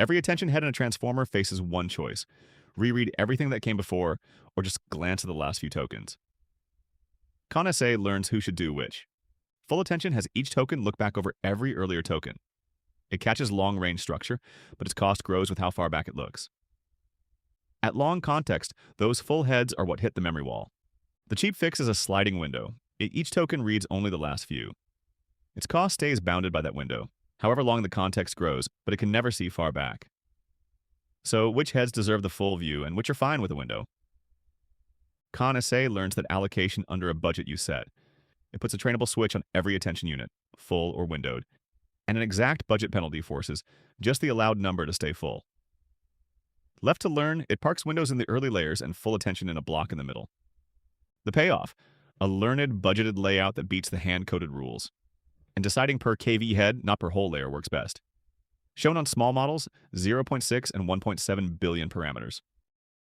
Every attention head in a transformer faces one choice: reread everything that came before, or just glance at the last few tokens. ConSA learns who should do which. Full attention has each token look back over every earlier token. It catches long-range structure, but its cost grows with how far back it looks. At long context, those full heads are what hit the memory wall. The cheap fix is a sliding window. Each token reads only the last few. Its cost stays bounded by that window, however long the context grows, but it can never see far back. So which heads deserve the full view and which are fine with a window? ConSA learns that allocation under a budget you set. It puts a trainable switch on every attention unit, full or windowed, and an exact budget penalty forces just the allowed number to stay full. Left to learn, it parks windows in the early layers and full attention in a block in the middle. The payoff: a learned, budgeted layout that beats the hand-coded rules. And deciding per KV head, not per whole layer, works best. Shown on small models, 0.6 and 1.7 billion parameters.